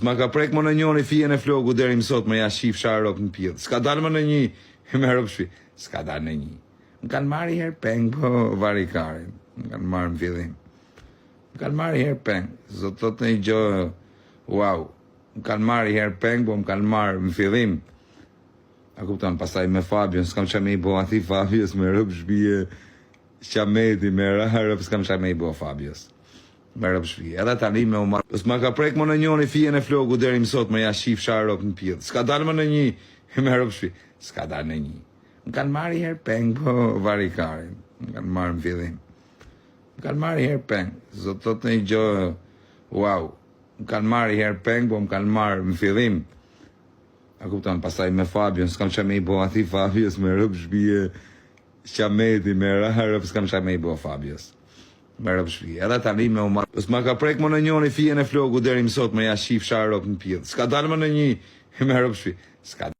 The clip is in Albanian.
S'ma ka prek më në njoni fijen e flogu deri më sot më ja shif sharok në pjellë. S'ka dalë më në një, me rëpshpi. S'ka dalë në një. Më kanë marrë herë peng, po varikarin. Më kanë marrë në fillim. Më kanë marrë herë peng. Zot thot në i gjo, wow. Më kanë marrë herë peng, po më kanë marrë në fillim. A kupton, pasaj me Fabion, s'kam që me i bo ati Fabios, me rëpshpije, Shameti, me rëpë, s'kam që me i bo Fabios. Me rëpshpije. Edhe tani me u marrë. S'ma ka prek më në njoni fijen e flogu deri më sot më ja shif sharok në pjellë. S'ka dalë më në një, me rëpshpije. S'ka dalë në një. Më kanë marrë herë peng, po varikarin. Më kanë marrë në fillim. Më kanë marrë herë peng. Zot thot në i gjo, wow. Më kanë marrë herë peng, po më kanë marrë në fillim. A kupton, pasaj me Fabion, s'kam që me i bo ati Fabios, me rëpshpije, Shameti, me rëpë, s'kam që me i bo Fabios. Me rëpshpije. Edhe tani me u marrë. S'ma ka prek më në njoni fijen e flogu deri më sot më ja shif sharok në pjellë. S'ka dalë më në një, me rëpshpije. S'ka